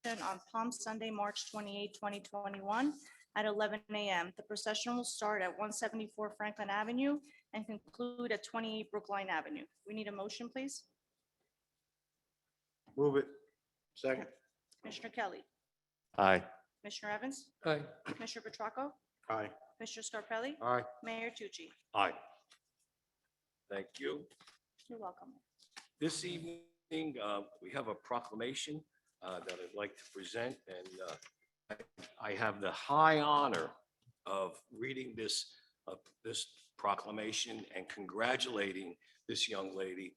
on Palm Sunday, March 28, 2021, at 11 a.m. The procession will start at 174 Franklin Avenue and conclude at 28 Brookline Avenue. We need a motion, please. Move it. Second. Commissioner Kelly. Aye. Commissioner Evans. Aye. Commissioner Petracco. Aye. Commissioner Scarpelli. Aye. Mayor Tucci. Aye. Thank you. You're welcome. This evening, we have a proclamation that I'd like to present, and I have the high honor of reading this proclamation and congratulating this young lady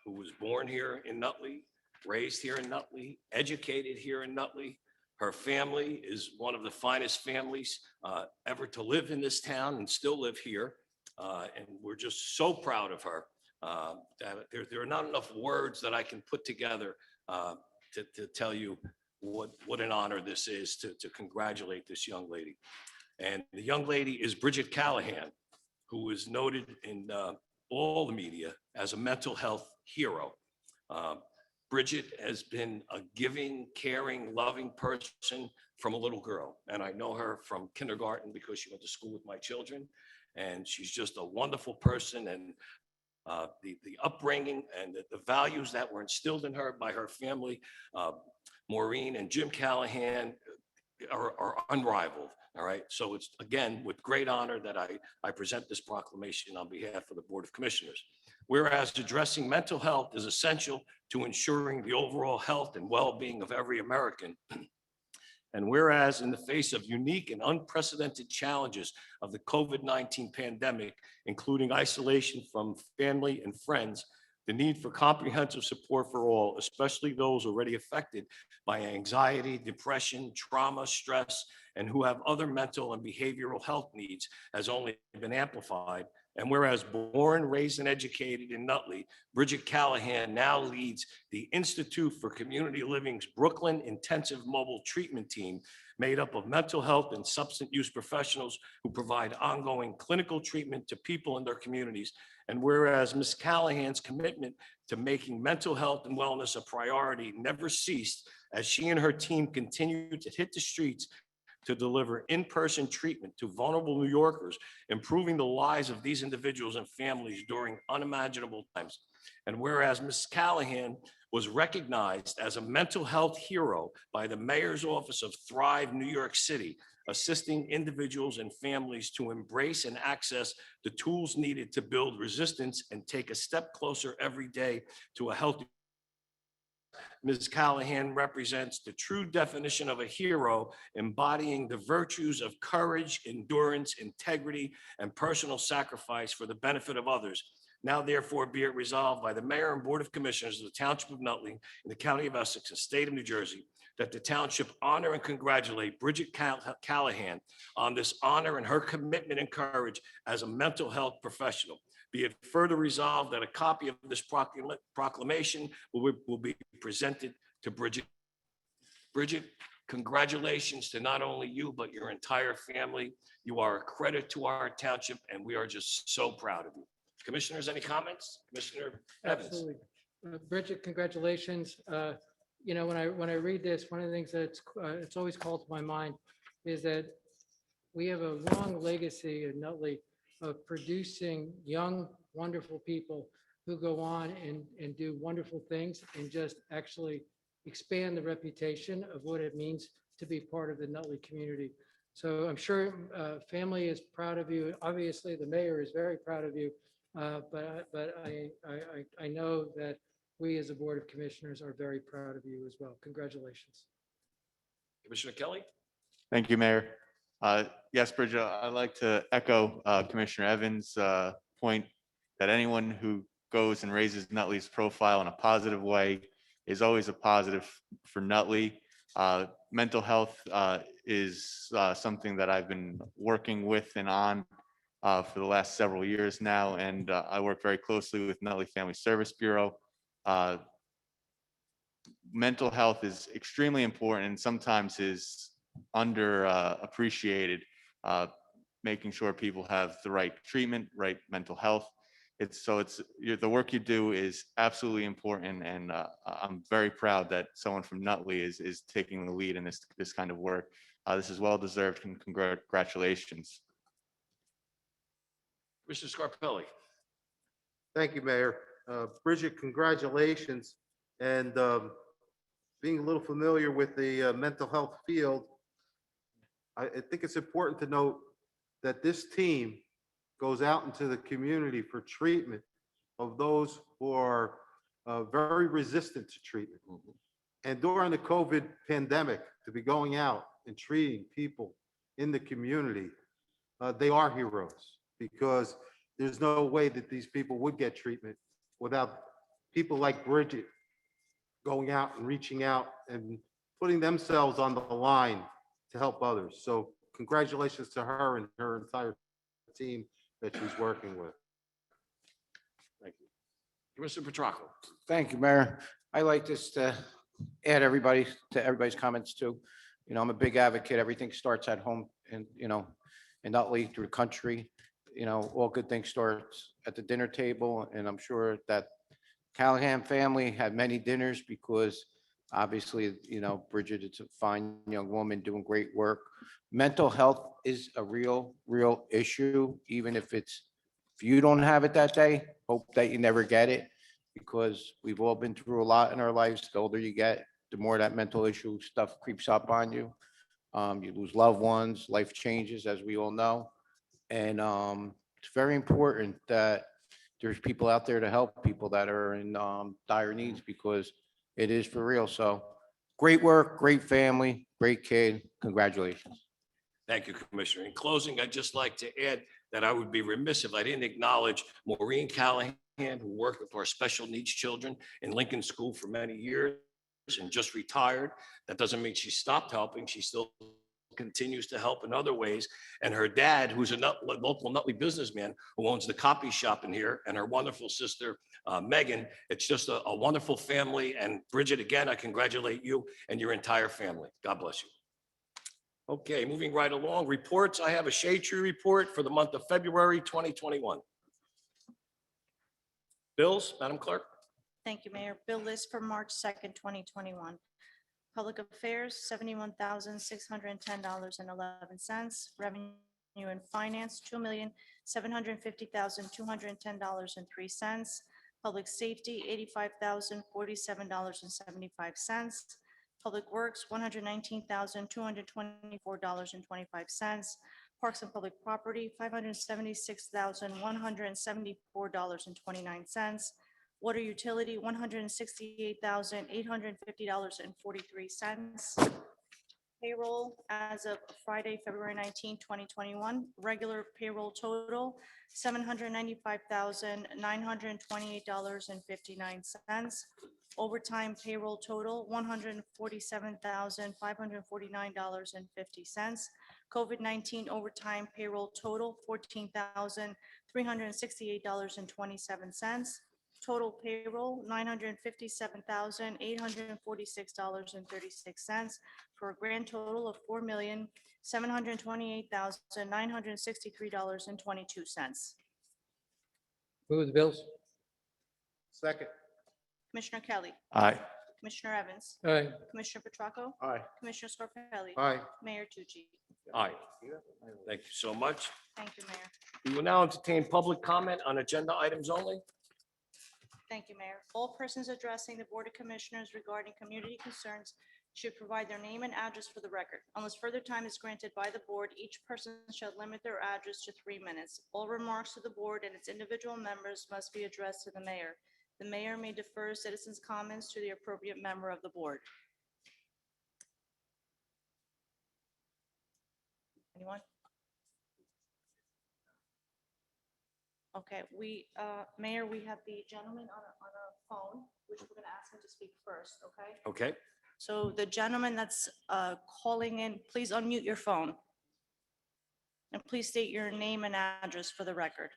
who was born here in Nutley, raised here in Nutley, educated here in Nutley. Her family is one of the finest families ever to live in this town and still live here. And we're just so proud of her. There are not enough words that I can put together to tell you what an honor this is to congratulate this young lady. And the young lady is Bridgette Callahan, who is noted in all the media as a mental health hero. Bridgette has been a giving, caring, loving person from a little girl. And I know her from kindergarten because she went to school with my children. And she's just a wonderful person. And the upbringing and the values that were instilled in her by her family, Maureen and Jim Callahan, are unrivaled. All right. So it's, again, with great honor that I present this proclamation on behalf of the Board of Commissioners. Whereas addressing mental health is essential to ensuring the overall health and well-being of every American. And whereas in the face of unique and unprecedented challenges of the COVID-19 pandemic, including isolation from family and friends, the need for comprehensive support for all, especially those already affected by anxiety, depression, trauma, stress, and who have other mental and behavioral health needs, has only been amplified. And whereas born, raised, and educated in Nutley, Bridgette Callahan now leads the Institute for Community Living's Brooklyn Intensive Mobile Treatment Team, made up of mental health and substance use professionals who provide ongoing clinical treatment to people in their communities. And whereas Ms. Callahan's commitment to making mental health and wellness a priority never ceased, as she and her team continue to hit the streets to deliver in-person treatment to vulnerable New Yorkers, improving the lives of these individuals and families during unimaginable times. And whereas Ms. Callahan was recognized as a mental health hero by the Mayor's Office of Thrive New York City, assisting individuals and families to embrace and access the tools needed to build resistance and take a step closer every day to a healthy. Ms. Callahan represents the true definition of a hero, embodying the virtues of courage, endurance, integrity, and personal sacrifice for the benefit of others. Now, therefore, be it resolved by the Mayor and Board of Commissioners of the Township of Nutley in the County of Essex and State of New Jersey, that the Township honor and congratulate Bridgette Callahan on this honor and her commitment and courage as a mental health professional. Be it further resolved that a copy of this proclamation will be presented to Bridgette. Bridgette, congratulations to not only you, but your entire family. You are a credit to our township, and we are just so proud of you. Commissioners, any comments? Commissioner Evans. Absolutely. Bridgette, congratulations. You know, when I read this, one of the things that's it's always called to my mind is that we have a long legacy in Nutley of producing young, wonderful people who go on and do wonderful things and just actually expand the reputation of what it means to be part of the Nutley community. So I'm sure family is proud of you. Obviously, the mayor is very proud of you. But I know that we as a Board of Commissioners are very proud of you as well. Congratulations. Commissioner Kelly. Thank you, Mayor. Yes, Bridgette, I'd like to echo Commissioner Evans' point that anyone who goes and raises Nutley's profile in a positive way is always a positive for Nutley. Mental health is something that I've been working with and on for the last several years now, and I work very closely with Nutley Family Service Bureau. Mental health is extremely important and sometimes is appreciated, making sure people have the right treatment, right mental health. The work you do is absolutely important, and I'm very proud that someone from Nutley is taking the lead in this kind of work. This is well deserved, and congratulations. Mr. Scarpelli. Thank you, Mayor. Bridget, congratulations. And being a little familiar with the mental health field, I think it's important to note that this team goes out into the community for treatment of those who are very resistant to treatment. And during the COVID pandemic, to be going out and treating people in the community, they are heroes, because there's no way that these people would get treatment without people like Bridget going out and reaching out and putting themselves on the line to help others. So congratulations to her and her entire team that she's working with. Thank you. Mr. Petracco. Thank you, Mayor. I like this to add everybody's comments too. You know, I'm a big advocate. Everything starts at home and, you know, in Nutley through the country. You know, all good things starts at the dinner table. And I'm sure that Callahan family had many dinners, because obviously, you know, Bridget is a fine young woman doing great work. Mental health is a real issue, even if you don't have it that day, hope that you never get it, because we've all been through a lot in our lives. The older you get, the more that mental issue stuff creeps up on you. You lose loved ones, life changes, as we all know. And it's very important that there's people out there to help people that are in dire needs, because it is for real. So great work, great family, great kid. Congratulations. Thank you, Commissioner. In closing, I'd just like to add that I would be remiss if I didn't acknowledge Maureen Callahan, who worked with our special needs children in Lincoln School for many years and just retired. That doesn't mean she stopped helping. She still continues to help in other ways. And her dad, who's a local Nutley businessman who owns the copy shop in here, and her wonderful sister, Megan. It's just a wonderful family. And Bridget, again, I congratulate you and your entire family. God bless you. Okay, moving right along. Reports. I have a shade tree report for the month of February 2021. Bills, Madam Clerk. Thank you, Mayor. Bill list for March 2nd, 2021. Public Affairs, $71,610.11. Revenue and Finance, $2,750,210.03. Public Safety, $85,047.75. Public Works, $119,224.25. Parks and Public Property, $576,174.29. Water Utility, $168,850.43. Payroll as of Friday, February 19, 2021. Regular payroll total, $795,928.59. Overtime payroll total, $147,549.50. COVID-19 overtime payroll total, $14,368.27. Total payroll, $957,846.36, for a grand total of $4,728,963.22. Move the bills. Second. Commissioner Kelly. Aye. Commissioner Evans. Aye. Commissioner Petracco. Aye. Commissioner Scarpelli. Aye. Mayor Tucci. Aye. Thank you so much. Thank you, Mayor. We will now entertain public comment on agenda items only. Thank you, Mayor. All persons addressing the Board of Commissioners regarding community concerns should provide their name and address for the record. Unless further time is granted by the board, each person shall limit their address to 3 minutes. All remarks to the board and its individual members must be addressed to the mayor. The mayor may defer citizens' comments to the appropriate member of the board. Anyone? Okay, Mayor, we have the gentleman on a phone, which we're gonna ask him to speak first, okay? Okay. So the gentleman that's calling in, please unmute your phone. And please state your name and address for the record.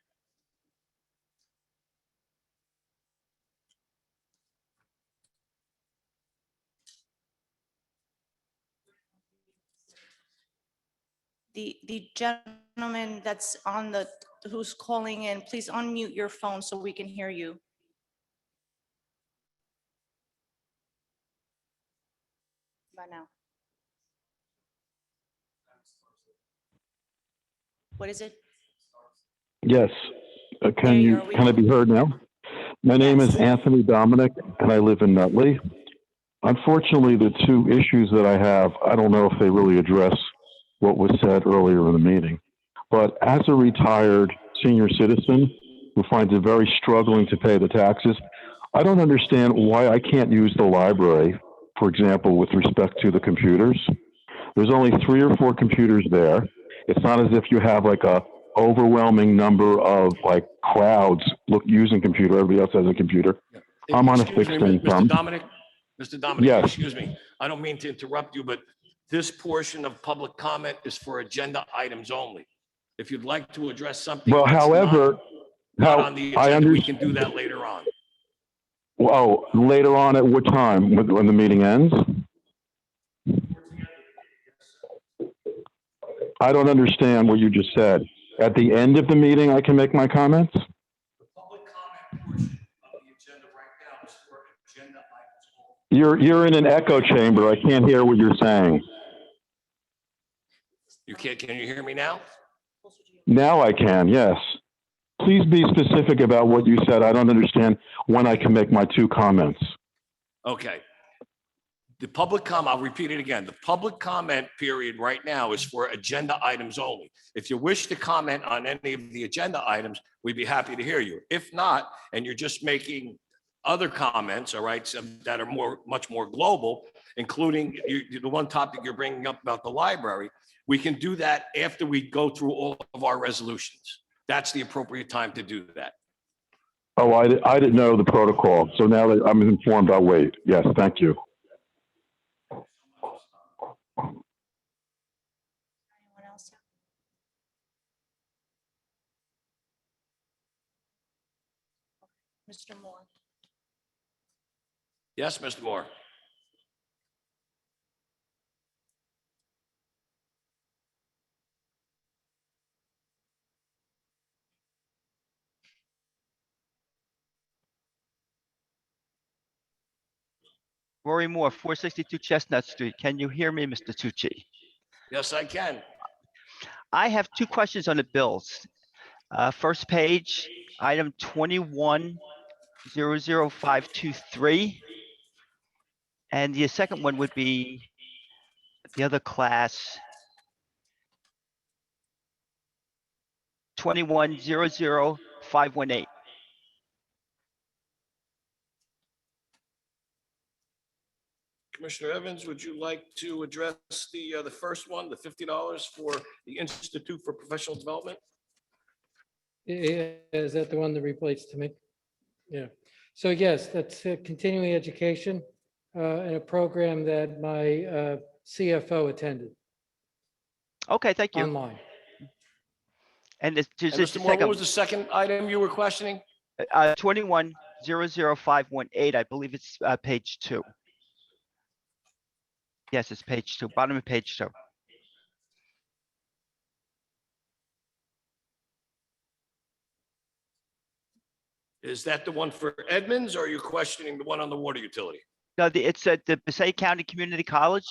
The gentleman gentleman that's on the, who's calling in, please unmute your phone so we can hear you. By now. What is it? Yes. There Can you you, are. We can I can- be heard now? My name is Yes. Anthony Dominic, and I live in Nutley. Unfortunately, the two issues that I have, I don't know if they really address what was said earlier in the meeting. But as a retired senior citizen who finds it very struggling to pay the taxes, I don't understand why I can't use the library, for example, with respect to the computers. There's only 3 or 4 computers there. It's not as if you have like a overwhelming number of like crowds using computer. Everybody else has a computer. I'm on a Excuse fixed me, income. Mr. Dominic, Yes. excuse me. I don't mean to interrupt you, but this portion of public comment is for agenda items only. If you'd like to address something Well, that's however, not on the I agenda, we understand. can do that later on. Oh, later on at what time? When the meeting ends? I don't understand what you just said. At the end of the meeting, I can make my comments? The public comment portion of the agenda right now is for agenda items only. You're in an echo chamber. I can't hear what you're saying. Can you hear me now? Now I can, yes. Please be specific about what you said. I don't understand when I can make my 2 comments. Okay. The public comment, I'll repeat it again. The public comment period right now is for agenda items only. If you wish to comment on any of the agenda items, we'd be happy to hear you. If not, and you're just making other comments, all right, some that are much more global, including the one topic you're bringing up about the library, we can do that after we go through all of our resolutions. That's the appropriate time to do that. Oh, I didn't know the protocol. So now that I'm informed, I'll wait. Yes, thank you. Anyone else? Mr. Moore. Yes, Mr. Moore. Rory Moore, 462 Chestnut Street. Can you hear me, Mr. Tucci? Yes, I can. I have 2 questions on the bills. First page, item 2100523. And the second one would be the other class. 2100518. Commissioner Evans, would you like to address the first one, the $50 for the Institute for Professional Development? Is that the one that relates to me? Yeah. So yes, that's continuing education and a program that my CFO attended Okay, thank you. online. And it's And just Mr. Moore, what was the second item you were questioning? 2100518. I believe it's page 2. Yes, it's page 2, bottom of page 2. Is that the one for Edmonds, or are you questioning the one on the water utility? No, it's at the Passaic County Community College,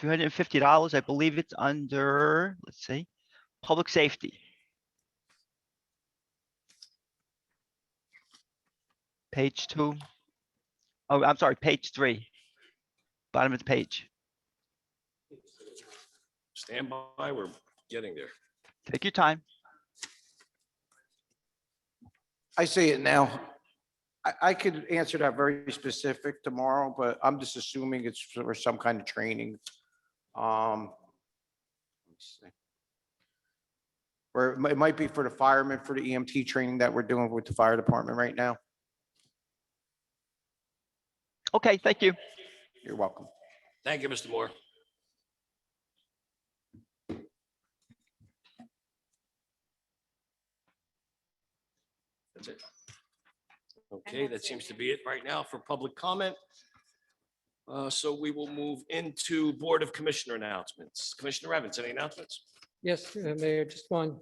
$350. I believe it's under, let's see, public safety. Page 2. Oh, I'm sorry, page 3. Bottom of the page. Stand by, we're getting there. Take your time. I see it now. I could answer that very specific tomorrow, but I'm just assuming it's for some kind of training. Let me see. Or it might be for the firemen, for the EMT training that we're doing with the fire department right now. Okay, thank you. You're welcome. Thank you, Mr. Moore. That's it. Okay, that seems to be it right now for public comment. So we will move into Board of Commissioner announcements. Commissioner Evans, any announcements? Yes, Mayor, just one.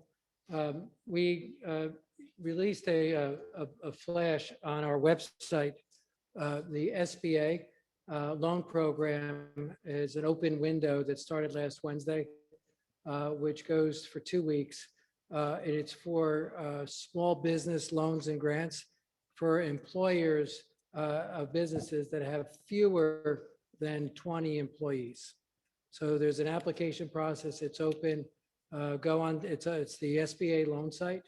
We released a flash on our website. The SBA loan program is an open window that started last Wednesday, which goes for 2 weeks. And it's for small business loans and grants for employers of businesses that have fewer than 20 employees. So there's an application process. It's open. Go on, it's the SBA loan site.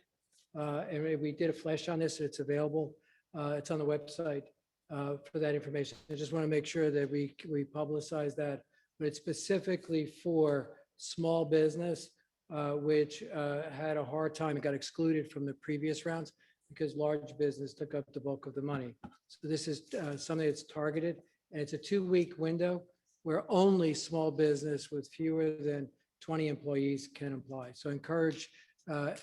And we did a flash on this. It's available. It's on the website for that information. I just want to make sure that we publicize that, but it's specifically for small business, which had a hard time and got excluded from the previous rounds because large business took up the bulk of the money. So this is something that's targeted, and it's a 2-week window where only small business with fewer than 20 employees can apply. So encourage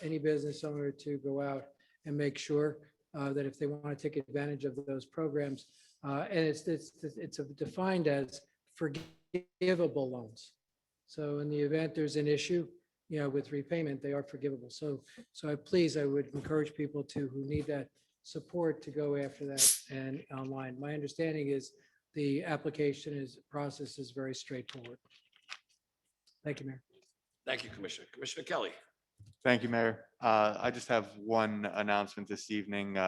any business owner to go out and make sure that if they want to take advantage of those programs, and it's defined as forgivable loans. So in the event there's an issue, with repayment, they are forgivable. So I would encourage people who need that support to go after that and online. My understanding is the process is very straightforward. Thank you, Mayor. Thank you, Commissioner. Commissioner Kelly. Thank you, Mayor. I just have one announcement this evening.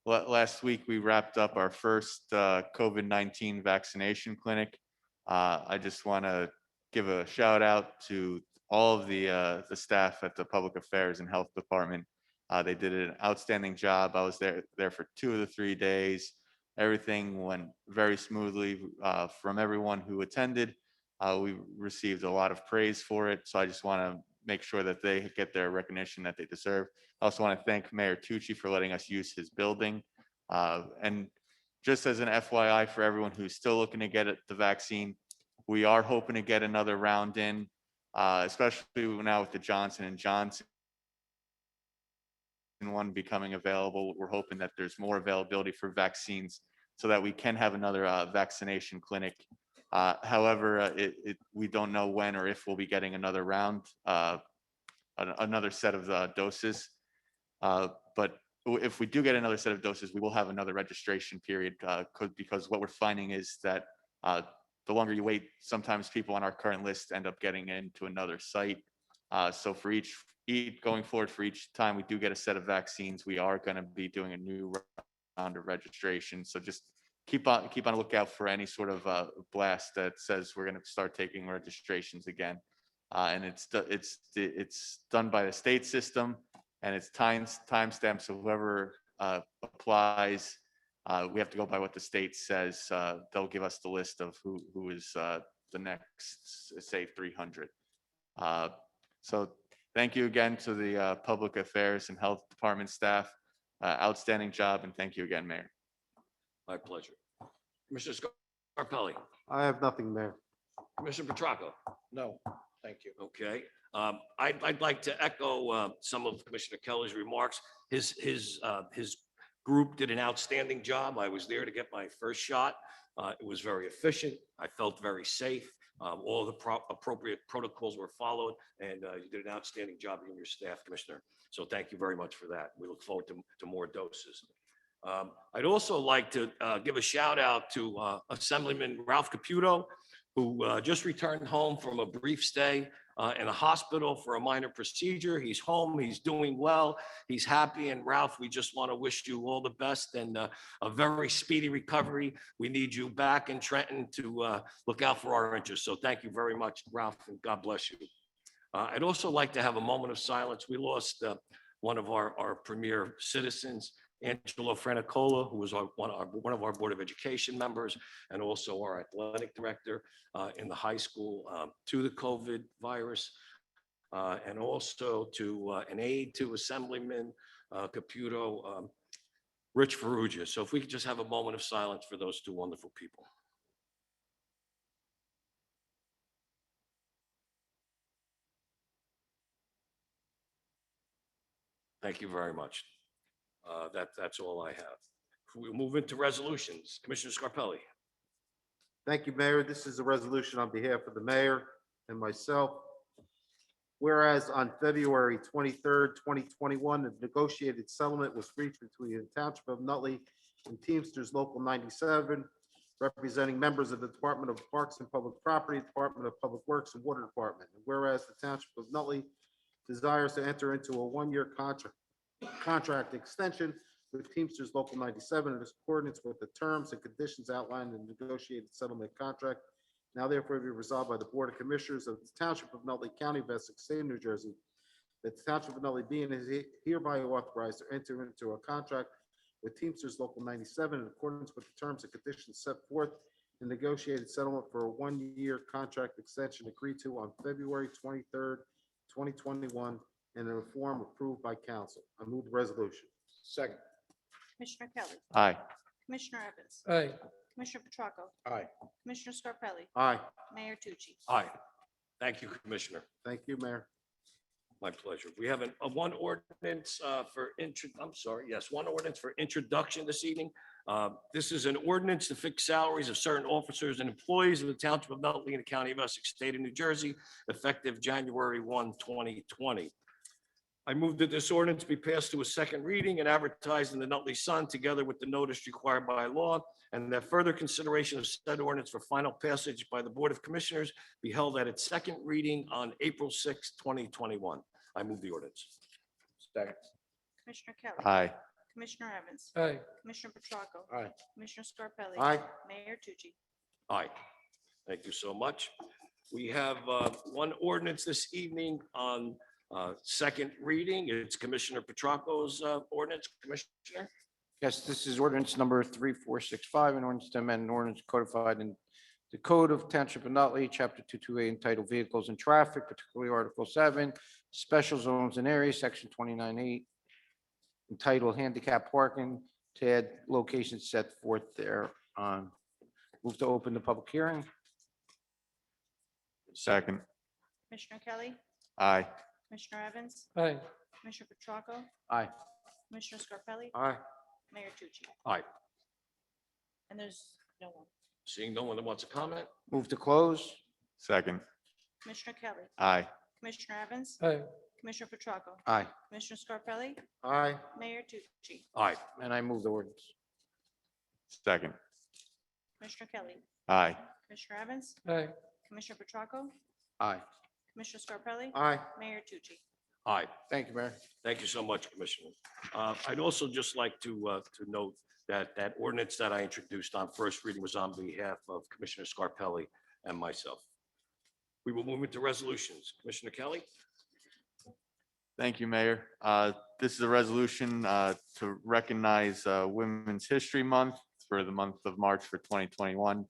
Last week, we wrapped up our first COVID-19 vaccination clinic. I just want to give a shout out to all of the staff at the Public Affairs and Health Department. They did an outstanding job. I was there for 2 of the 3 days. Everything went very smoothly from everyone who attended. We received a lot of praise for it. So I just want to make sure that they get their recognition that they deserve. I also want to thank Mayor Tucci for letting us use his building. And just as an FYI for everyone who's still looking to get the vaccine, we are hoping to get another round in, especially now with the Johnson & Johnson one becoming available. We're hoping that there's more availability for vaccines so that we can have another vaccination clinic. However, we don't know when or if we'll be getting another round, another set of doses. But if we do get another set of doses, we will have another registration period because what we're finding is that the longer you wait, sometimes people on our current list end up getting into another site. So for going forward, for each time we do get a set of vaccines, we are going to be doing a new round of registration. So just keep on a lookout for any sort of blast that says we're going to start taking registrations again. And it's done by the state system, and it's timestamped. So whoever applies, we have to go by what the state says. They'll give us the list of who is the next, say, 300. So thank you again to the Public Affairs and Health Department staff. Outstanding job, and thank you again, Mayor. My pleasure. Commissioner Scarpelli. I have nothing, Mayor. Commissioner Petracco. No, thank you. Okay. I'd like to echo some of Commissioner Kelly's remarks. His group did an outstanding job. I was there to get my first shot. It was very efficient. I felt very safe. All the appropriate protocols were followed, and you did an outstanding job in your staff, Commissioner. So thank you very much for that. We look forward to more doses. I'd also like to give a shout out to Assemblyman Ralph Caputo, who just returned home from a brief stay in a hospital for a minor procedure. He's home, he's doing well, he's happy. And Ralph, we just want to wish you all the best and a very speedy recovery. We need you back in Trenton to look out for our interests. So thank you very much, Ralph, and God bless you. I'd also like to have a moment of silence. We lost one of our premier citizens, Angelo Franicola, who was one of our Board of Education members and also our athletic director in the high school, to the COVID virus, and also to an aide to Assemblyman Caputo, Rich Ferrugia. So if we could just have a moment of silence for those two wonderful people. Thank you very much. That's all I have. We'll move into resolutions. Commissioner Scarpelli. Thank you, Mayor. This is a resolution on behalf of the mayor and myself. Whereas on February 23rd, 2021, a negotiated settlement was reached between the Township of Nutley and Teamsters Local 97, representing members of the Department of Parks and Public Property, Department of Public Works, and Water Department. And whereas the Township of Nutley desires to enter into a one-year contract extension with Teamsters Local 97 in accordance with the terms and conditions outlined in the negotiated settlement contract. Now therefore be resolved by the Board of Commissioners of the Township of Nutley, County of Essex, State of New Jersey, that the Township of Nutley being is hereby authorized to enter into a contract with Teamsters Local 97 in accordance with the terms and conditions set forth in the negotiated settlement for a one-year contract extension agreed to on February 23rd, 2021, and in a form approved by council. I move the resolution. Second. Commissioner Kelly. Aye. Commissioner Evans. Aye. Commissioner Petracco. Aye. Commissioner Scarpelli. Aye. Mayor Tucci. Aye. Thank you, Commissioner. Thank you, Mayor. My pleasure. We have one ordinance one ordinance for introduction this evening. This is an ordinance to fix salaries of certain officers and employees of the Township of Nutley in the County of Essex, State of New Jersey, effective January 1, 2020. I move that this ordinance be passed to a second reading and advertised in the Nutley Sun together with the notice required by law, and that further consideration of said ordinance for final passage by the Board of Commissioners be held at its second reading on April 6, 2021. I move the ordinance. Second. Commissioner Kelly. Aye. Commissioner Evans. Aye. Commissioner Petracco. Aye. Commissioner Scarpelli. Aye. Mayor Tucci. Aye. Thank you so much. We have one ordinance this evening on second reading. It's Commissioner Petracco's ordinance. Commissioner? Yes, this is ordinance number 3465, an ordinance to amend an ordinance codified in the Code of Township of Nutley, Chapter 228, entitled Vehicles and Traffic, particularly Article 7, Special Zones and Areas, Section 29.8, entitled Handicap Parking, to add locations set forth there on. Move to open the public hearing. Second. Commissioner Kelly. Aye. Commissioner Evans. Aye. Commissioner Petracco. Aye. Commissioner Scarpelli. Aye. Mayor Tucci. Aye. And there's no one. Seeing no one that wants to comment? Move to close. Second. Commissioner Kelly. Aye. Commissioner Evans. Aye. Commissioner Petracco. Aye. Commissioner Scarpelli. Aye. Mayor Tucci. Aye. And I move the ordinance. Second. Commissioner Kelly. Aye. Commissioner Evans. Aye. Commissioner Petracco. Aye. Commissioner Scarpelli. Aye. Mayor Tucci. Aye. Thank you, Mayor. Thank you so much, Commissioner. I'd also just like to note that that ordinance that I introduced on first reading was on behalf of Commissioner Scarpelli and myself. We will move into resolutions. Commissioner Kelly? Thank you, Mayor. This is a resolution to recognize Women's History Month for the month of March for 2021.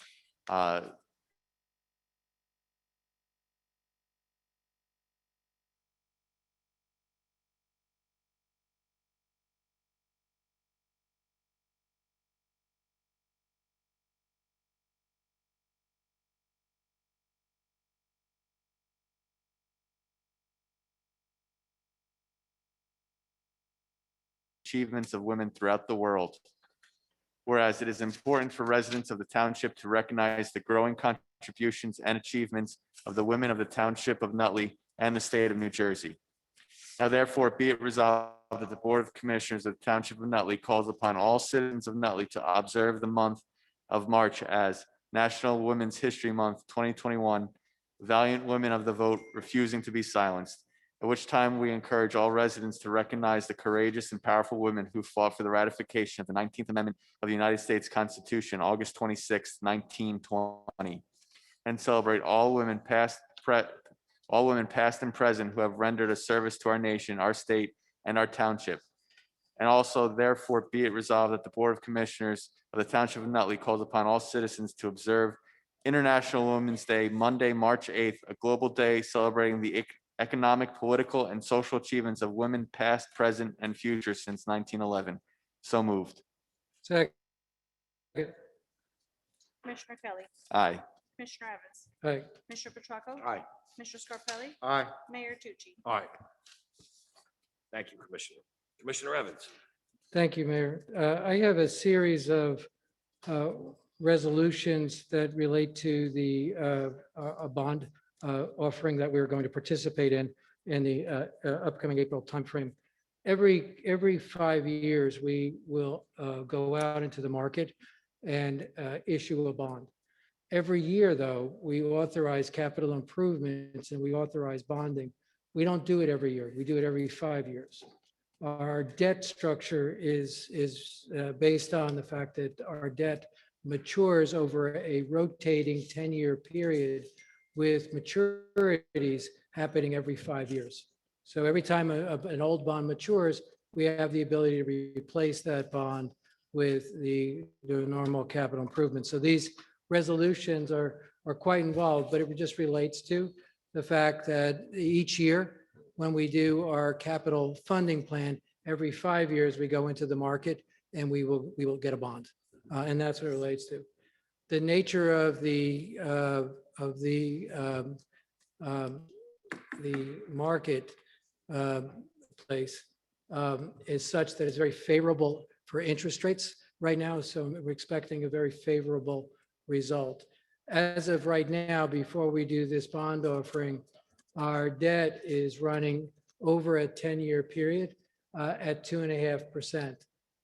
Achievements of women throughout the world. Whereas it is important for residents of the township to recognize the growing contributions and achievements of the women of the Township of Nutley and the state of New Jersey. Now therefore be it resolved that the Board of Commissioners of the Township of Nutley calls upon all citizens of Nutley to observe the month of March as National Women's History Month 2021, Valiant Women of the Vote Refusing to be Silenced, at which time we encourage all residents to recognize the courageous and powerful women who fought for the ratification of the 19th Amendment of the United States Constitution, August 26, 1920, and celebrate all women past and present who have rendered a service to our nation, our state, and our township. And also, therefore, be it resolved that the Board of Commissioners of the Township of Nutley calls upon all citizens to observe International Women's Day, Monday, March 8th, a global day celebrating the economic, political, and social achievements of women past, present, and future since 1911. So moved. Second. Commissioner Kelly. Aye. Commissioner Evans. Aye. Commissioner Petracco. Aye. Commissioner Scarpelli. Aye. Mayor Tucci. Aye. Thank you, Commissioner. Commissioner Evans? Thank you, Mayor. I have a series of resolutions that relate to the a bond offering that we're going to participate in. in the upcoming April timeframe. Every 5 years, we will go out into the market and issue a bond. Every year, though, we authorize capital improvements and we authorize bonding. We don't do it every year. We do it every 5 years. Our debt structure is based on the fact that our debt matures over a rotating 10-year period with maturities happening every 5 years. So every time an old bond matures, we have the ability to replace that bond with the normal capital improvements. So these resolutions are quite involved, but it just relates to the fact that each year, when we do our capital funding plan, every 5 years, we go into the market and we will get a bond. And that's what it relates to. The nature of the market place is such that it's very favorable for interest rates right now. So we're expecting a very favorable result. As of right now, before we do this bond offering, our debt is running over a 10-year period at 2.5%.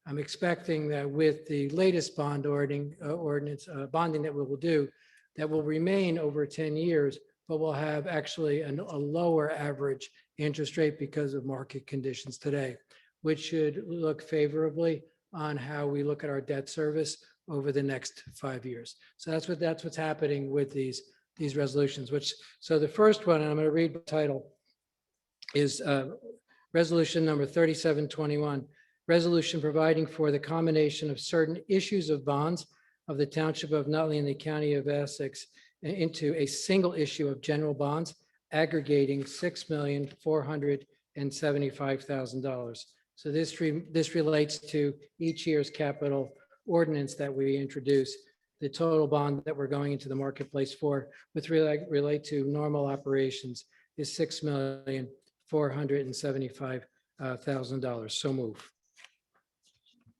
I'm expecting that with the latest bond ordinance bonding that we will do, that will remain over 10 years, but we'll have actually a lower average interest rate because of market conditions today, which should look favorably on how we look at our debt service over the next 5 years. So that's what's happening with these resolutions. So the first one, and I'm going to read the title, is resolution number 3721, resolution providing for the combination of certain issues of bonds of the Township of Nutley and the County of Essex into a single issue of general bonds aggregating $6,475,000. So this relates to each year's capital ordinance that we introduce. The total bond that we're going into the marketplace for with relate to normal operations is $6,475,000. So move.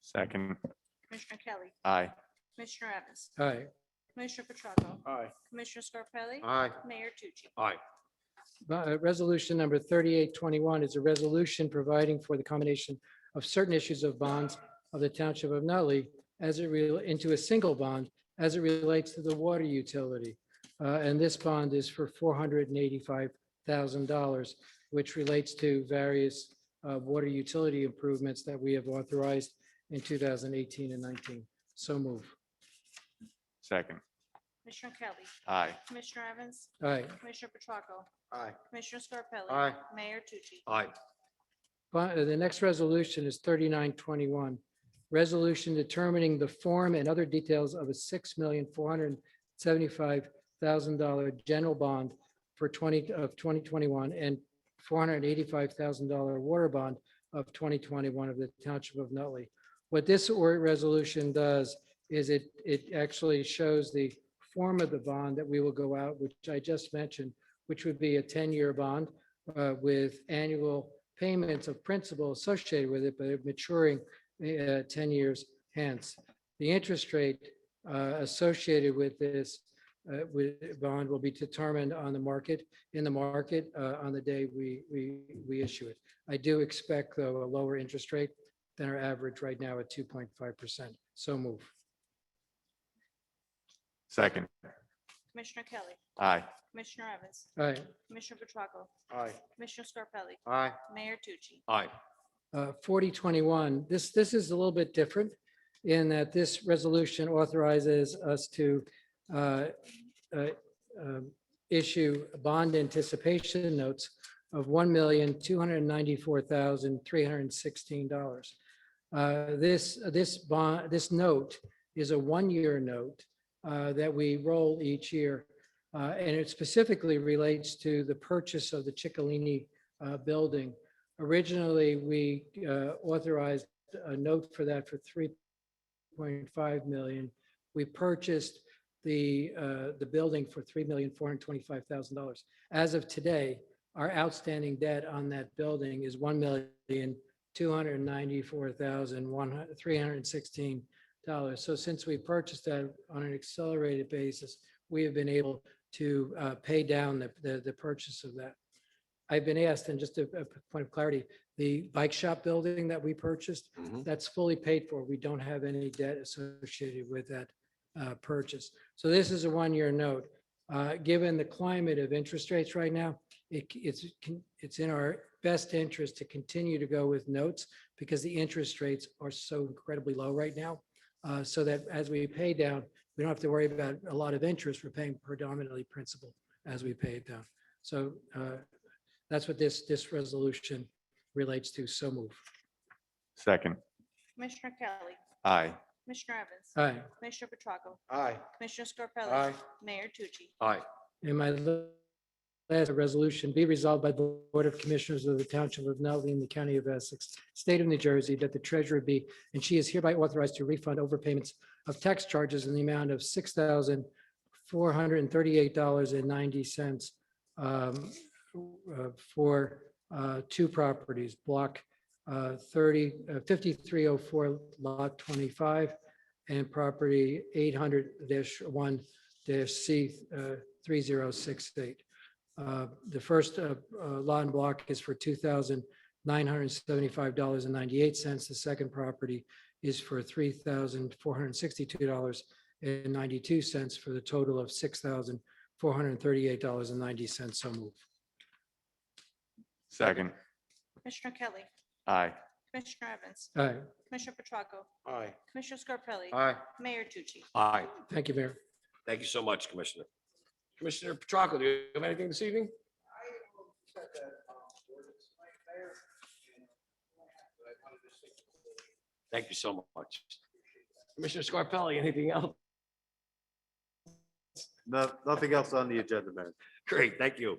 Second. Commissioner Kelly. Aye. Commissioner Evans. Aye. Commissioner Petracco. Aye. Commissioner Scarpelli. Aye. Mayor Tucci. Aye. Resolution number 3821 is a resolution providing for the combination of certain issues of bonds of the Township of Nutley into a single bond as it relates to the water utility. And this bond is for $485,000, which relates to various water utility improvements that we have authorized in 2018 and 19. So move. Second. Commissioner Kelly. Aye. Commissioner Evans. Aye. Commissioner Petracco. Aye. Commissioner Scarpelli. Aye. Mayor Tucci. Aye. The next resolution is 3921. Resolution determining the form and other details of a $6,475,000 general bond for 2021 and $485,000 water bond of 2021 of the Township of Nutley. What this resolution does is it actually shows the form of the bond that we will go out, which I just mentioned, which would be a 10-year bond with annual payments of principal associated with it, but maturing 10 years hence. The interest rate associated with this bond will be determined on the market, on the day we issue it. I do expect, though, a lower interest rate than our average right now at 2.5%. So move. Second. Commissioner Kelly. Aye. Commissioner Evans. Aye. Commissioner Petracco. Aye. Commissioner Scarpelli. Aye. Mayor Tucci. Aye. 4021, this is a little bit different in that this resolution authorizes us to issue bond anticipation notes of $1,294,316. This note is a one-year note that we roll each year, and it specifically relates to the purchase of the Ciccolini building. Originally, we authorized a note for that for $3.5 million. We purchased the building for $3,425,000. As of today, our outstanding debt on that building is $1,294,316. So since we purchased that on an accelerated basis, we have been able to pay down the purchase of that. I've been asked, and just a point of clarity, the bike shop building that we purchased, Mhm. that's fully paid for. We don't have any debt associated with that purchase. So this is a one-year note. Given the climate of interest rates right now, it's in our best interest to continue to go with notes because the interest rates are so incredibly low right now. So that as we pay down, we don't have to worry about a lot of interest. We're paying predominantly principal as we pay it down. So that's what this resolution relates to. So move. Second. Commissioner Kelly. Aye. Commissioner Evans. Aye. Commissioner Petracco. Aye. Commissioner Scarpelli. Aye. Mayor Tucci. Aye. And my last resolution, be resolved by the Board of Commissioners of the Township of Nutley in the County of Essex, State of New Jersey, that the treasurer be, and she is hereby authorized to refund overpayments of tax charges in the amount of $6,438.90 for two properties, block 5304 lot 25 and property 800-1-C 3068. The first lot and block is for $2,975.98. The second property is for $3,462.92 for the total of $6,438.90. So move. Second. Commissioner Kelly. Aye. Commissioner Evans. All right. Commissioner Petracco. Aye. Commissioner Scarpelli. Aye. Mayor Tucci. Aye. Thank you, Mayor. Thank you so much, Commissioner. Commissioner Petracco, do you have anything this evening? Thank you so much. Commissioner Scarpelli, anything else? No, nothing else on the agenda, Mayor. Great, thank you.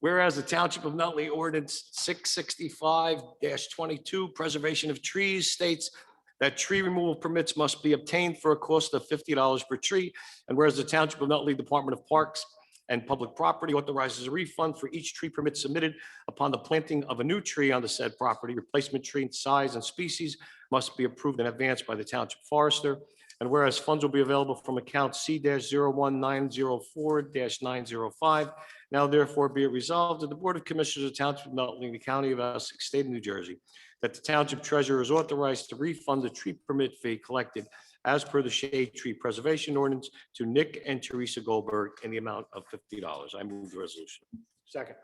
Whereas the Township of Nutley Ordinance 665-22, Preservation of Trees, states that tree removal permits must be obtained for a cost of $50 per tree. And whereas the Township of Nutley Department of Parks and Public Property authorizes a refund for each tree permit submitted upon the planting of a new tree on the said property, replacement tree size and species must be approved in advance by the Township Forester. And whereas funds will be available from account C-01904-905, now therefore be it resolved that the Board of Commissioners of the Township of Nutley, the County of Essex, State of New Jersey, that the Township Treasurer is authorized to refund the tree permit fee collected as per the Shade Tree Preservation Ordinance to Nick and Teresa Goldberg in the amount of $50. I move the resolution. Second.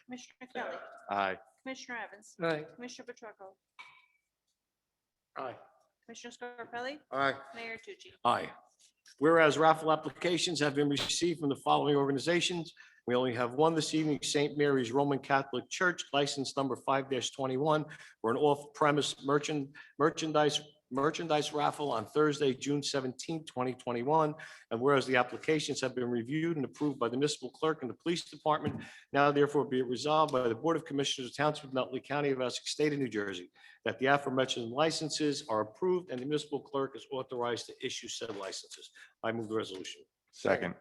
Commissioner Kelly. Aye. Commissioner Evans. All right. Commissioner Petracco. Aye. Commissioner Scarpelli. Aye. Mayor Tucci. Aye. Whereas raffle applications have been received from the following organizations. We only have one this evening, St. Mary's Roman Catholic Church, license number 5-21, for an off-premise merchandise raffle on Thursday, June 17, 2021. And whereas the applications have been reviewed and approved by the municipal clerk and the police department, now therefore be it resolved by the Board of Commissioners of Township of Nutley, County of Essex, State of New Jersey, that the aforementioned licenses are approved and the municipal clerk is authorized to issue said licenses. I move the resolution. Second.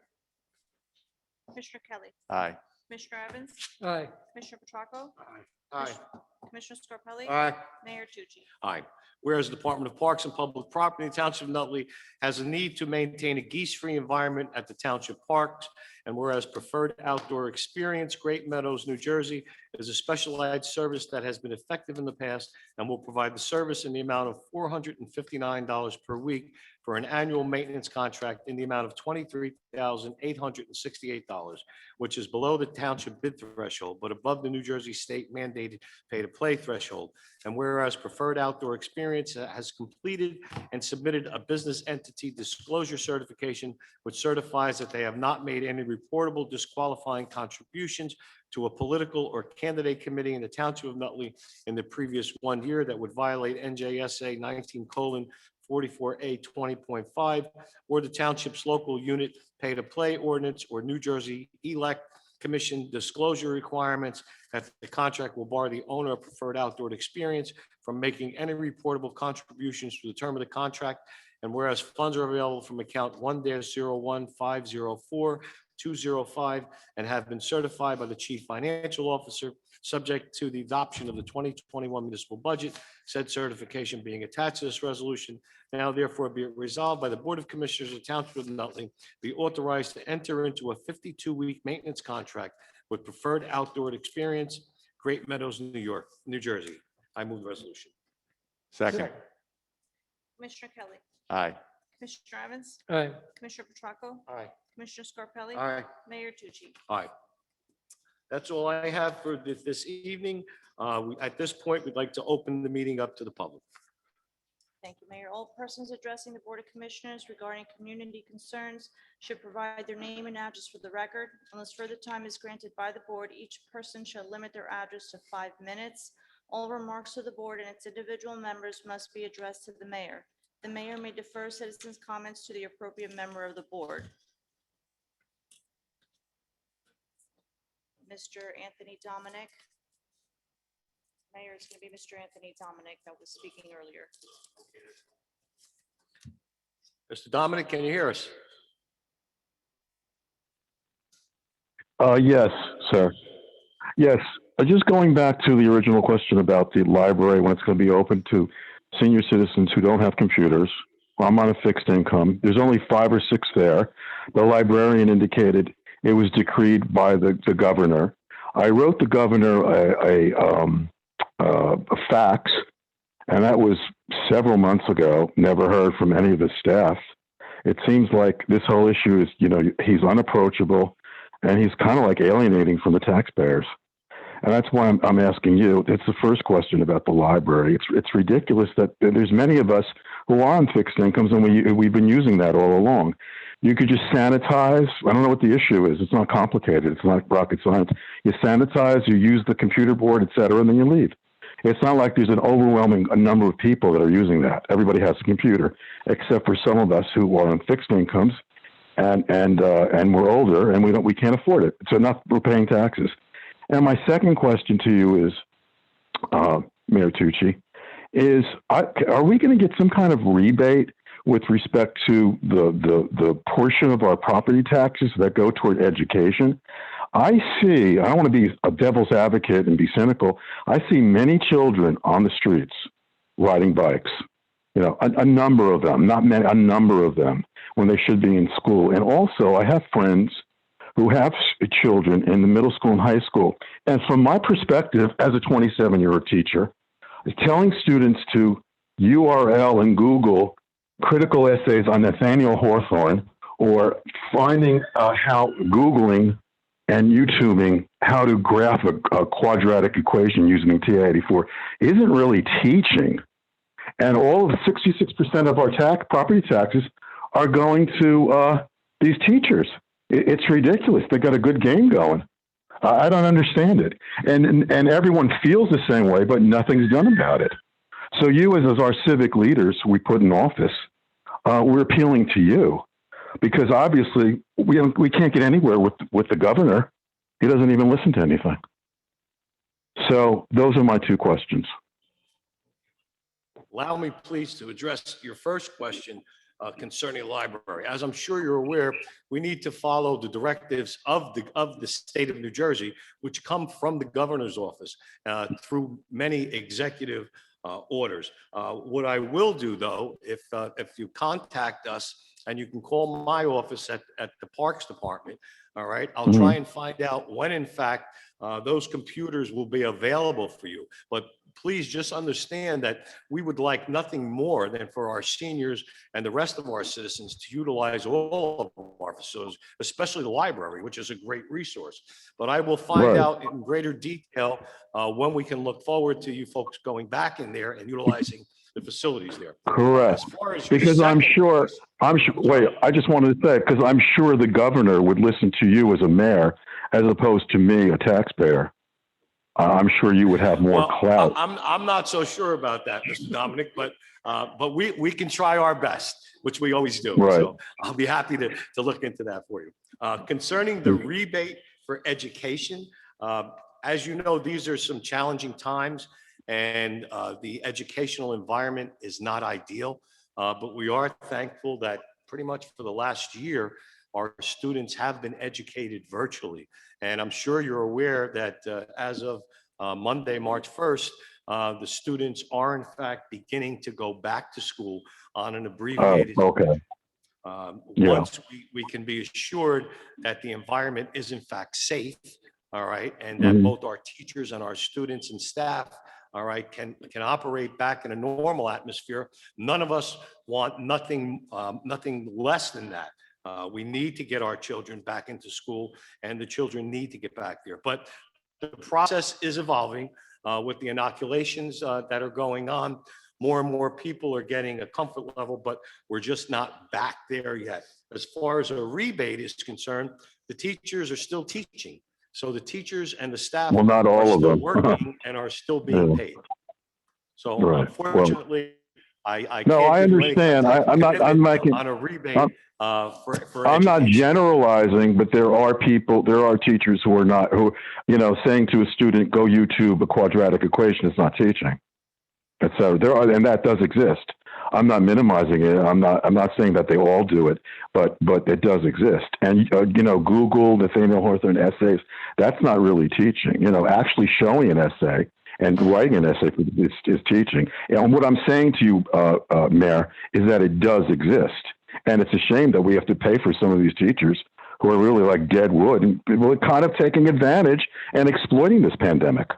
Commissioner Kelly. Aye. Commissioner Evans. Aye. Commissioner Petracco. Aye. Commissioner Scarpelli. Aye. Mayor Tucci. Aye. Whereas the Department of Parks and Public Property, the Township of Nutley has a need to maintain a geese-free environment at the township parks. And whereas Preferred Outdoor Experience, Great Meadows, New Jersey, is a specialized service that has been effective in the past and will provide the service in the amount of $459 per week for an annual maintenance contract in the amount of $23,868, which is below the township bid threshold, but above the New Jersey state mandated pay-to-play threshold. And whereas Preferred Outdoor Experience has completed and submitted a business entity disclosure certification, which certifies that they have not made any reportable disqualifying contributions to a political or candidate committee in the Township of Nutley in the previous 1 year that would violate NJSA 19:44A 20.5 or the township's local unit pay-to-play ordinance or New Jersey Elect Commission disclosure requirements, that the contract will bar the owner of Preferred Outdoor Experience from making any reportable contributions to the term of the contract. And whereas funds are available from account 1-01504205 and have been certified by the Chief Financial Officer, subject to the adoption of the 2021 municipal budget, said certification being attached to this resolution. Now therefore be it resolved by the Board of Commissioners of the Township of Nutley, be authorized to enter into a 52-week maintenance contract with preferred outdoor experience, Great Meadows, New Jersey. I move the resolution. Second. Commissioner Kelly. Aye. Commissioner Evans. Aye. Commissioner Petracco. Aye. Commissioner Scarpelli. Aye. Mayor Tucci. Aye. That's all I have for this evening. At this point, we'd like to open the meeting up to the public. Thank you, Mayor. All persons addressing the Board of Commissioners regarding community concerns should provide their name and address for the record. Unless further time is granted by the board, each person shall limit their address to 5 minutes. All remarks to the board and its individual members must be addressed to the mayor. The mayor may defer citizens' comments to the appropriate member of the board. Mr. Anthony Dominic. Mayor, it's going to be Mr. Anthony Dominic that was speaking earlier. Mr. Dominic, can you hear us? Yes, sir. Yes, just going back to the original question about the library, when it's going to be open to senior citizens who don't have computers. Well, I'm on a fixed income. There's only 5 or 6 there. The librarian indicated it was decreed by the governor. I wrote the governor a fax, and that was several months ago. Never heard from any of his staff. It seems like this whole issue is, he's unapproachable, and he's kind of like alienating from the taxpayers. And that's why I'm asking you. It's the first question about the library. It's ridiculous that there's many of us who are on fixed incomes, and we've been using that all along. You could just sanitize. I don't know what the issue is. It's not complicated. It's not rocket science. You sanitize, you use the computer board, et cetera, and then you leave. It's not like there's an overwhelming number of people that are using that. Everybody has a computer, except for some of us who are on fixed incomes, and we're older, and we can't afford it. So we're paying taxes. And my second question to you is, Mayor Tucci, are we going to get some kind of rebate with respect to the portion of our property taxes that go toward education? I don't want to be a devil's advocate and be cynical. I see many children on the streets riding bikes, a number of them, not many, a number of them, when they should be in school. And also I have friends who have children in the middle school and high school. And from my perspective, as a 27-year-old teacher, telling students to URL and Google critical essays on Nathaniel Hawthorne, or finding Googling and YouTubing how to graph a quadratic equation using TI-84 isn't really teaching. And all of 66% of our property taxes are going to these teachers. It's ridiculous. They got a good game going. I don't understand it. And everyone feels the same way, but nothing's done about it. So you, as our civic leaders we put in office, we're appealing to you, because obviously we can't get anywhere with the governor. He doesn't even listen to anything. So those are my 2 questions. Allow me, please, to address your first question concerning the library. As I'm sure you're aware, we need to follow the directives of the state of New Jersey, which come from the governor's office through many executive orders. What I will do, though, if you contact us, and you can call my office at the Parks Department, all right, I'll try and find out when, in fact, those computers will be available for you. But please just understand that we would like nothing more than for our seniors and the rest of our citizens to utilize all of our facilities, especially the library, which is a great resource. But I will find out in greater detail when we can look forward to you folks going back in there and utilizing the facilities there. Correct. As far as your Because I'm second sure, wait, I just wanted to say, because I'm sure the governor would listen to you as a mayor as opposed to me, a taxpayer. I'm sure you would have more clout. I'm not so sure about that, Mr. Dominic, but we can try our best, which we always do. Right. So I'll be happy to look into that for you. Concerning the rebate for education, as you know, these are some challenging times, and the educational environment is not ideal. But we are thankful that pretty much for the last year, our students have been educated virtually. And I'm sure you're aware that as of Monday, March 1st, the students are in fact beginning to go back to school on an abbreviated. Okay. Once we can be assured that the environment is in fact safe, all right? And that Mhm. both our teachers and our students and staff, all right, can operate back in a normal atmosphere. None of us want nothing less than that. We need to get our children back into school, and the children need to get back there. But the process is evolving with the inoculations that are going on. More and more people are getting a comfort level, but we're just not back there yet. As far as a rebate is concerned, the teachers are still teaching. So the teachers and the staff Well, not are all of still them. working and are still being Yeah. paid. So Right. Well, unfortunately, I no, can't I give you any understand. type of I'm commitment making, on a rebate for I'm not education. generalizing, but there are teachers who are not, saying to a student, go YouTube a quadratic equation is not teaching. So and that does exist. I'm not minimizing it. I'm not saying that they all do it, but it does exist. And, Google, Nathaniel Hawthorne essays, that's not really teaching. Actually showing an essay and writing an essay is teaching. And what I'm saying to you, Mayor, is that it does exist. And it's a shame that we have to pay for some of these teachers who are really like dead wood and really kind of taking advantage and exploiting this pandemic.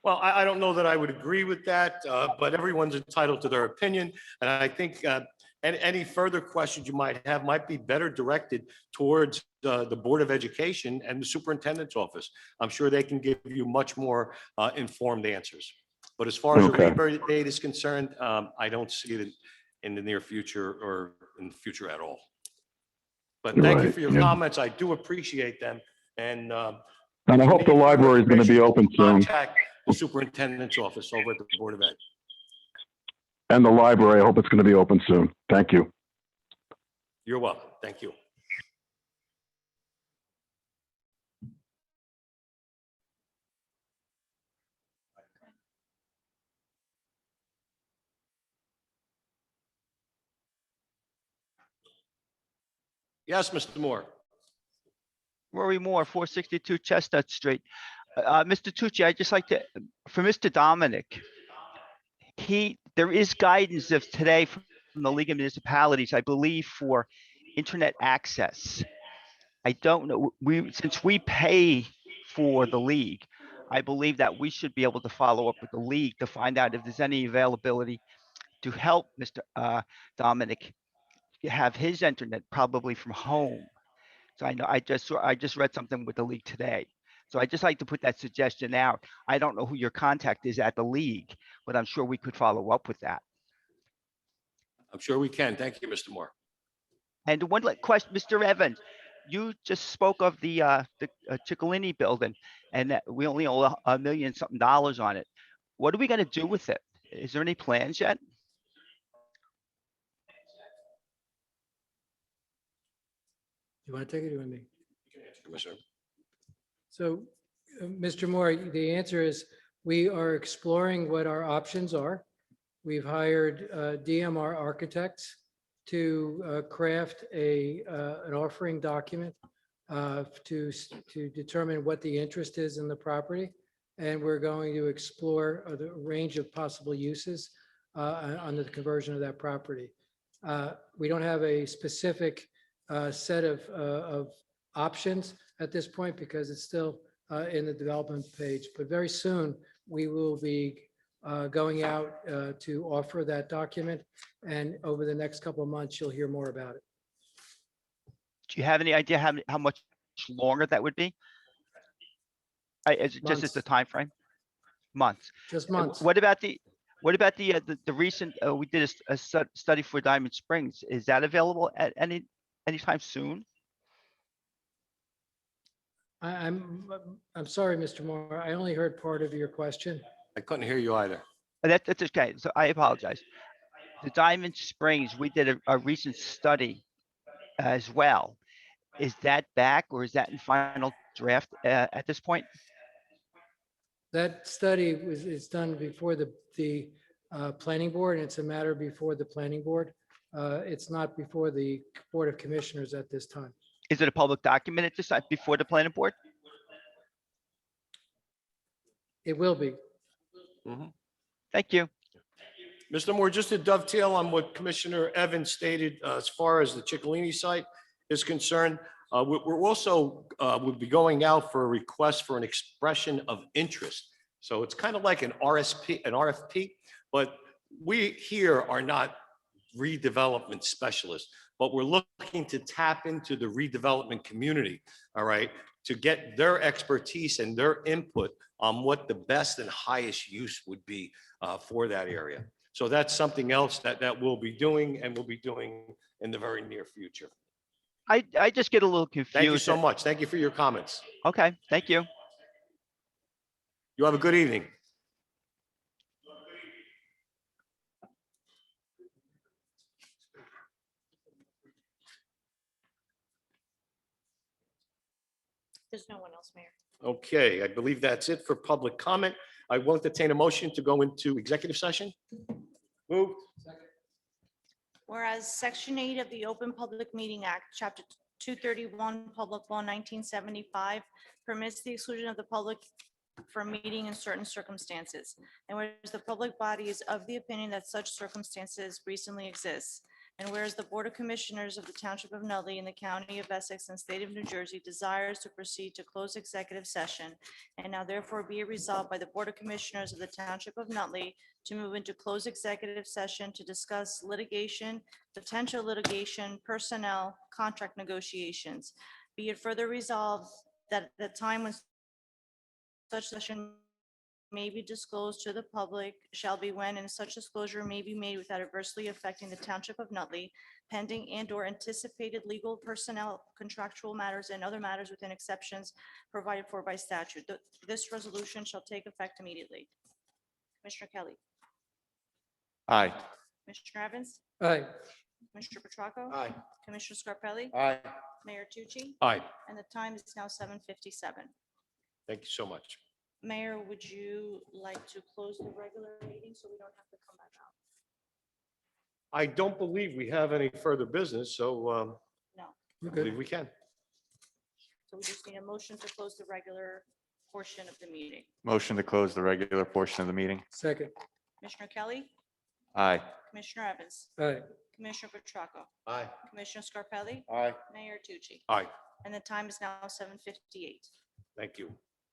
Well, I don't know that I would agree with that, but everyone's entitled to their opinion. And I think any further questions you might have might be better directed towards the Board of Education and the Superintendent's Office. I'm sure they can give you much more informed answers. But as far as Okay. the rebate is concerned, I don't see it in the near future or in the future at all. But thank you Right, for your yeah. comments. I do appreciate them. And I if you hope need the further library is going to be information, open soon. contact the Superintendent's Office over at the Board of Ed. And the library, I hope it's going to be open soon. Thank you. You're welcome. Thank you. Yes, Mr. Moore. Rory Moore, 462 Chestnut Street. Mr. Tucci, I'd just like to, for Mr. Dominic, there is guidance of today from the League of Municipalities, I believe, for internet access. I don't know, since we pay for the league, I believe that we should be able to follow up with the league to find out if there's any availability to help Mr. Dominic have his internet probably from home. So I know I just read something with the league today. So I just like to put that suggestion out. I don't know who your contact is at the league, but I'm sure we could follow up with that. I'm sure we can. Thank you, Mr. Moore. And one question, Mr. Evans, you just spoke of the Ciccolini building and that we only owe $1 million something on it. What are we going to do with it? Is there any plans yet? You want to take it or you want me? Commissioner. So, Mr. Moore, the answer is we are exploring what our options are. We've hired DMR architects to craft an offering document to determine what the interest is in the property. And we're going to explore the range of possible uses on the conversion of that property. We don't have a specific set of options at this point because it's still in the development page, but very soon we will be going out to offer that document, and over the next couple of months you'll hear more about it. Do you have any idea how much longer that would be? Just as the time frame? Months. Just months. What about the recent? We did a study for Diamond Springs. Is that available at anytime soon? I'm sorry, Mr. Moore. I only heard part of your question. I couldn't hear you either. That's okay. So I apologize. The Diamond Springs, we did a recent study as well. Is that back or is that in final draft at this point? That study is done before the planning board, and it's a matter before the planning board. It's not before the Board of Commissioners at this time. Is it a public document at this time before the planning board? It will be. Thank you. Mr. Moore, just to dovetail on what Commissioner Evans stated, as far as the Ciccolini site is concerned, We're also, we'll be going out for a request for an expression of interest. So it's kind of like an RFP, but we here are not redevelopment specialists, but we're looking to tap into the redevelopment community, all right, to get their expertise and their input on what the best and highest use would be for that area. So that's something else that we'll be doing and we'll be doing in the very near future. I just get a little confused. Thank you so much. Thank you for your comments. Okay, thank you. You have a good evening. There's no one else, Mayor. Okay, I believe that's it for public comment. I will entertain a motion to go into executive session. Moved. Whereas Section 8 of the Open Public Meeting Act, Chapter 231, Public Law 1975, permits the exclusion of the public from meeting in certain circumstances. And whereas the public body is of the opinion that such circumstances recently exist. And whereas the Board of Commissioners of the Township of Nutley in the County of Essex and State of New Jersey desires to proceed to close executive session. And now therefore be it resolved by the Board of Commissioners of the Township of Nutley to move into closed executive session to discuss litigation, potential litigation, personnel, contract negotiations. Be it further resolved that the time when such session may be disclosed to the public shall be when and such disclosure may be made without adversely affecting the Township of Nutley, pending and or anticipated legal, personnel, contractual matters and other matters within exceptions provided for by statute. This resolution shall take effect immediately. Commissioner Kelly. Aye. Commissioner Evans. Aye. Commissioner Petracco. Aye. Commissioner Scarpelli. Aye. Mayor Tucci. Aye, And the time is now 7:57. thank you so much. Mayor, would you like to close the regular meeting so we don't have to come back out? I don't believe we have any further business, so No. We're I believe good. we can. So we just need a motion to close the regular portion of the meeting. Motion to close the regular portion of the meeting. Second. Commissioner Kelly. Aye. Commissioner Evans. Aye. Commissioner Petracco. Aye. Commissioner Scarpelli. Aye. Mayor Tucci. Aye, And the time is now 7:58. thank you.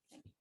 Thank you.